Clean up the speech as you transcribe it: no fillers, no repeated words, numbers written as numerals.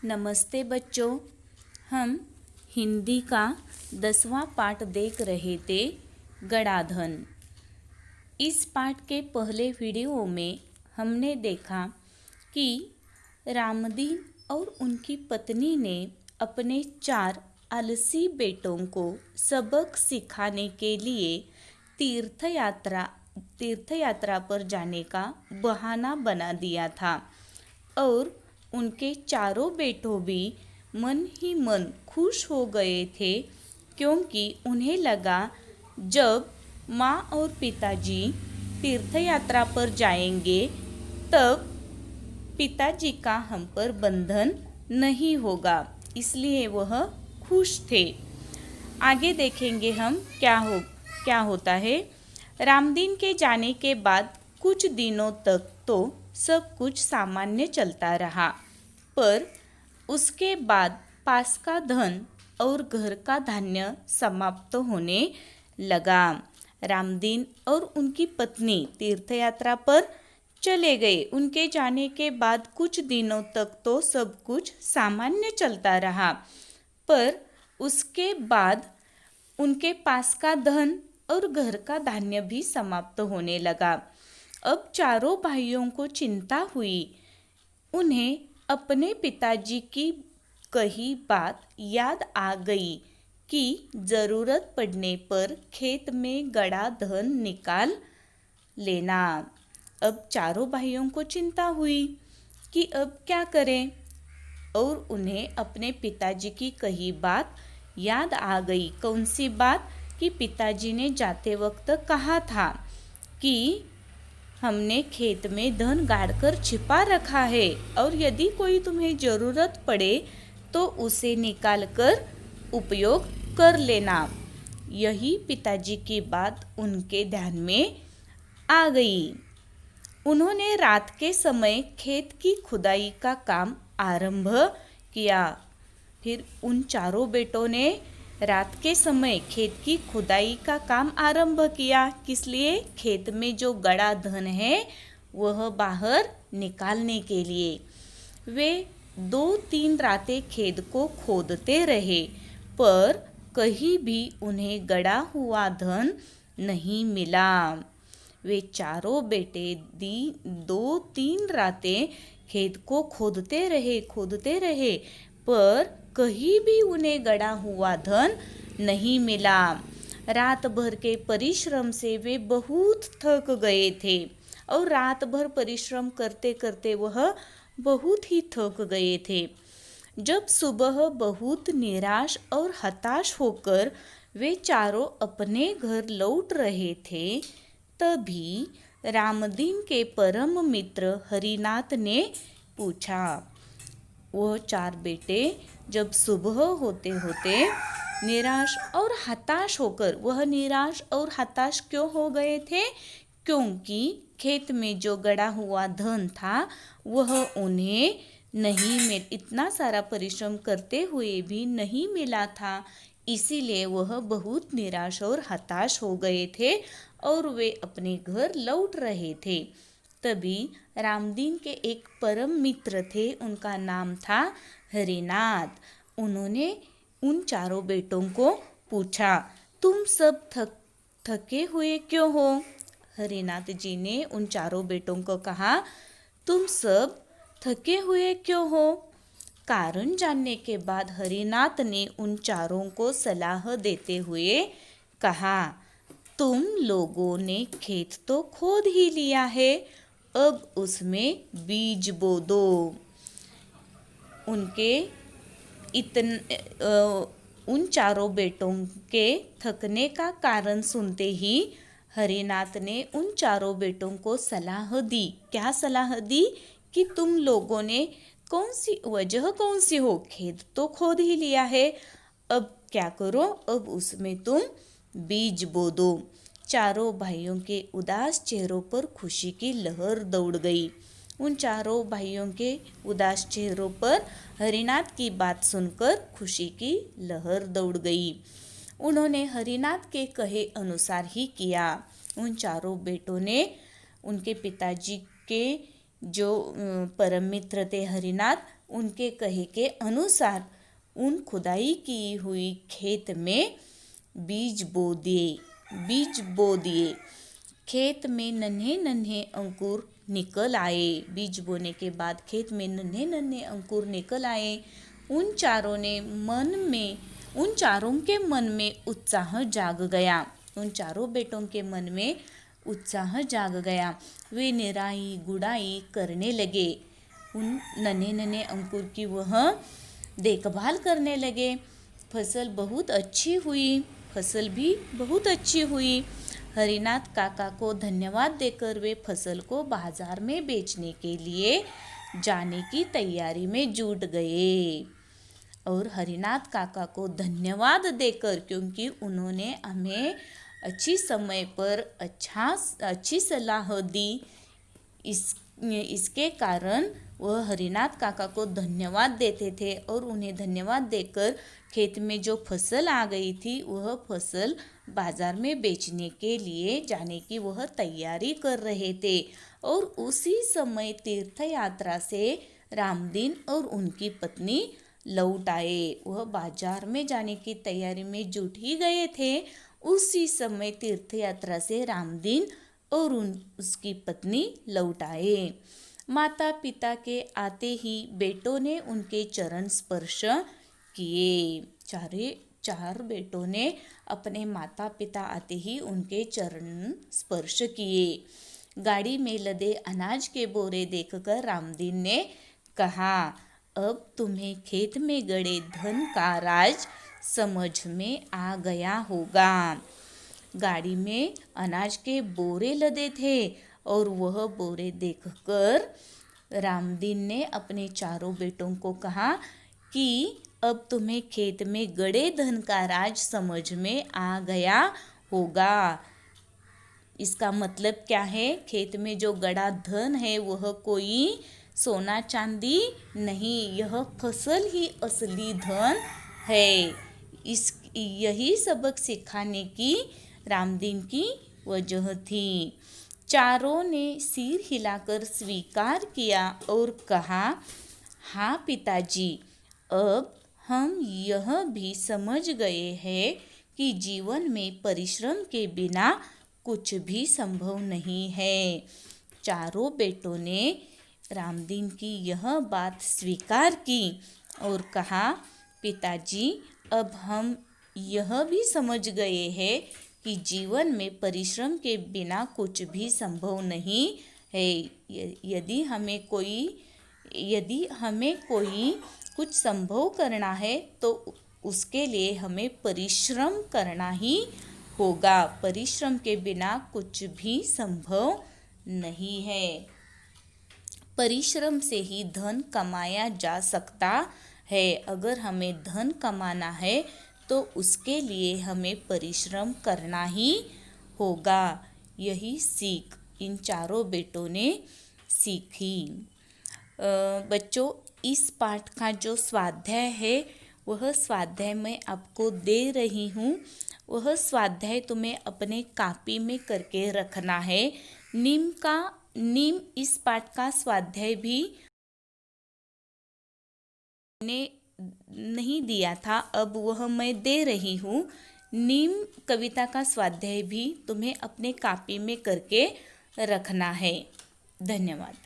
नमस्ते बच्चों। हम हिंदी का 10वां पाठ देख रहे थे, गणाधन। इस पाठ के पहले वीडियो में हमने देखा कि रामदीन और उनकी पत्नी ने अपने 4 आलसी बेटों को सबक सिखाने के लिए तीर्थयात्रा पर जाने का बहाना बना दिया था और उनके चारों बेटों भी मन ही मन खुश हो गए थे, क्योंकि उन्हें लगा जब माँ और पिताजी तीर्थयात्रा पर जाएंगे तब पिताजी का हम पर बंधन नहीं होगा, इसलिए वह खुश थे। आगे देखेंगे हम क्या होता है। रामदीन के जाने के बाद कुछ दिनों तक तो सब कुछ सामान्य चलता रहा, पर उसके बाद पास का धन और घर का धान्य समाप्त होने लगा। रामदीन और उनकी पत्नी तीर्थयात्रा पर चले गए। उनके जाने के बाद कुछ दिनों तक तो सब कुछ सामान्य चलता रहा, पर उसके बाद उनके पास का धन और घर का धान्य भी समाप्त होने लगा। अब चारों भाइयों को चिंता हुई। उन्हें अपने पिताजी की कही बात याद आ गई कि जरूरत पड़ने पर खेत में गड़ा धन निकाल लेना। अब चारों भाइयों को चिंता हुई कि अब क्या करें, और उन्हें अपने पिताजी की कही बात याद आ गई। कौन सी बात? कि पिताजी ने जाते वक्त कहा था कि हमने खेत में धन गाड़कर छिपा रखा है और यदि कोई तुम्हें ज़रूरत पड़े तो उसे निकाल कर उपयोग कर लेना। यही पिताजी की बात उनके ध्यान में आ गई। उन्होंने रात के समय खेत की खुदाई का काम आरंभ किया। फिर उन चारों बेटों ने रात के समय खेत की खुदाई का काम आरंभ किया। किस लिए? खेत में जो गड़ा धन है वह बाहर निकालने के लिए। वे 2-3 रातें खेत को खोदते रहे, पर कहीं भी उन्हें गड़ा हुआ धन नहीं मिला। वे चारों बेटे 2-3 रातें खेत को खोदते रहे, पर कहीं भी उन्हें गड़ा हुआ धन नहीं मिला। रात भर के परिश्रम से वे बहुत थक गए थे और रात भर परिश्रम करते करते वह बहुत ही थक गए थे। जब सुबह बहुत निराश और हताश होकर वे चारों अपने घर लौट रहे थे, तभी रामदीन के परम मित्र हरिनाथ ने पूछा। वह 4 बेटे जब सुबह होते होते निराश और हताश होकर, वह निराश और हताश क्यों हो गए थे? क्योंकि खेत में जो गड़ा हुआ धन था वह उन्हें नहीं मिल, इतना सारा परिश्रम करते हुए भी नहीं मिला था। इसीलिए वह बहुत निराश और हताश हो गए थे और वे अपने घर लौट रहे थे। तभी रामदीन के एक परम मित्र थे, उनका नाम था हरिनाथ। उन्होंने उन चारों बेटों को पूछा, तुम सब थके हुए क्यों हो? हरिनाथ जी ने उन चारों बेटों को कहा, तुम सब थके हुए क्यों हो? कारण जानने के बाद हरिनाथ ने उन चारों को सलाह देते हुए कहा, तुम लोगों ने खेत तो खोद ही लिया है, अब उसमें बीज बो दो। उन चारों बेटों के थकने का कारण सुनते ही हरिनाथ ने उन चारों बेटों को सलाह दी। क्या सलाह दी? कि तुम लोगों ने वजह कौन सी हो? खेत तो खोद ही लिया है, अब क्या करो? अब उसमें तुम बीज बो दो। चारों भाइयों के उदास चेहरों पर खुशी की लहर दौड़ गई। उन चारों भाइयों के उदास चेहरों पर हरिनाथ की बात सुनकर खुशी की लहर दौड़ गई। उन्होंने हरिनाथ के कहे अनुसार ही किया। उन चारों बेटों ने उनके पिताजी के जो परम मित्र थे हरिनाथ, उनके कहे के अनुसार उन खुदाई की हुई खेत में बीज बो दिए। खेत में नन्हे नन्हे अंकुर निकल आए। बीज बोने के बाद खेत में नन्हे नन्हे अंकुर निकल आए। उन चारों के मन में उत्साह जाग गया। उन चारों बेटों के मन में उत्साह जाग गया। वे निराई गुड़ाई करने लगे। उन नन्हे नन्हे अंकुर की वह देखभाल करने लगे। फसल भी बहुत अच्छी हुई। हरिनाथ काका को धन्यवाद देकर वे फसल को बाजार में बेचने के लिए जाने की तैयारी में जुट गए। और हरिनाथ काका को धन्यवाद देकर, क्योंकि उन्होंने हमें अच्छी समय पर अच्छी सलाह दी, इसके कारण वह हरिनाथ काका को धन्यवाद देते थे। और उन्हें धन्यवाद देकर खेत में जो फसल आ गई थी वह फसल बाजार में बेचने के लिए जाने की वह तैयारी कर रहे थे। और उसी समय तीर्थ यात्रा से रामदीन और उनकी पत्नी लौट आए। वह बाजार में जाने की तैयारी में जुट ही गए थे। उसी समय तीर्थ यात्रा से रामदीन और उसकी पत्नी लौट आए। माता पिता के आते ही बेटों ने उनके चरण स्पर्श किए। चार बेटों ने अपने माता पिता आते ही उनके चरण स्पर्श किए। गाड़ी में लदे अनाज के बोरे देखकर रामदीन ने कहा, अब तुम्हें खेत में गड़े धन का राज समझ में आ गया होगा। गाड़ी में अनाज के बोरे लदे थे और वह बोरे देखकर रामदीन ने अपने चारों बेटों को कहा कि अब तुम्हें खेत में गड़े धन का राज समझ में आ गया होगा। इसका मतलब क्या है? खेत में जो गड़ा धन है वह कोई सोना चांदी नहीं, यह फसल ही असली धन है। यही सबक सिखाने की रामदीन की वजह थी। चारों ने सिर हिलाकर स्वीकार किया और कहा, हाँ पिताजी, अब हम यह भी समझ गए हैं कि जीवन में परिश्रम के बिना कुछ भी संभव नहीं है। चारों बेटों ने रामदीन की यह बात स्वीकार की और कहा, पिताजी, अब हम यह भी समझ गए हैं कि जीवन में परिश्रम के बिना कुछ भी संभव नहीं है। यदि हमें कोई कुछ संभव करना है तो उसके लिए हमें परिश्रम करना ही होगा। परिश्रम के बिना कुछ भी संभव नहीं है। परिश्रम से ही धन कमाया जा सकता है। अगर हमें धन कमाना है तो उसके लिए हमें परिश्रम करना ही होगा। यही सीख इन चारों बेटों ने सीखी। बच्चों, इस पाठ का जो स्वाध्याय है वह स्वाध्याय मैं आपको दे रही हूँ। वह स्वाध्याय तुम्हें अपने कॉपी में करके रखना है। नीम इस पाठ का स्वाध्याय भी मैंने नहीं दिया था, अब वह मैं दे रही हूँ। नीम कविता का स्वाध्याय भी तुम्हें अपने कॉपी में करके रखना है। धन्यवाद।